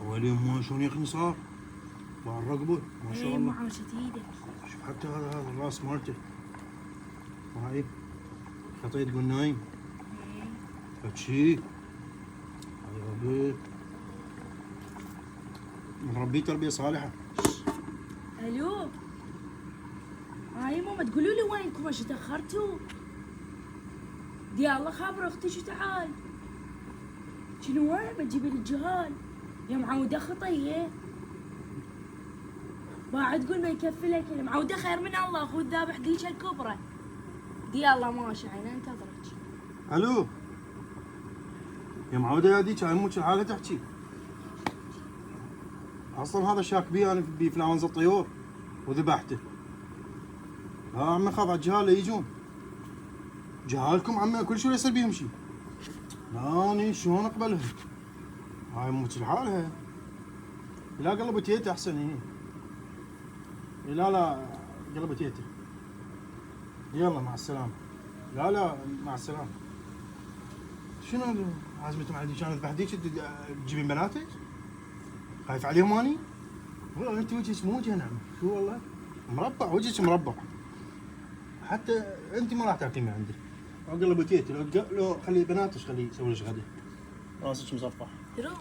ويلي ما شلون يا اخي صار؟ ظهر رقبه ما شاء الله. معوشة ايدك. شوف حتى هذا الراس مالته. هاي خطيت تقول نايم. فشي هاي ربي مربيه تربيه صالحه. الو هاي ماما تقولوا لي وينكم ايش تاخرتوا؟ دي الله خابر اختي شو تعال. شنو وين بتجيبي لي الجهال؟ يا معودة خطية بعد تقول ما يكفي لك. معودة خير من الله اخو الذابح ذيك الكبرى. دي الله ماشي عيني انتظرك. الو يا معوده يا ديك امك الحاله تحكي. اصلا هذا شاك بي انا بفلاونز الطيور وذبحته. عمي خاف على الجهال يجون. جهالكم عمي كل شيء يصير بيهم شيء. لا اني شلون اقبلها؟ هاي امك لحالها. لا قلب تيتا احسن هي. لا قلب تيتا. يلا مع السلامه. لا مع السلامه. شنو عازمتهم على كان اذبح ذيك تجيبين بناتك؟ خايف عليهم اني؟ والله انت وجهك مو وجه نعمه، شو والله؟ مربع وجهك مربع. حتى انت ما راح تاكلين من عندي. اقلب تيتي لو خلي بناتك خلي يسوي لك غدا. راسك مصفح. روح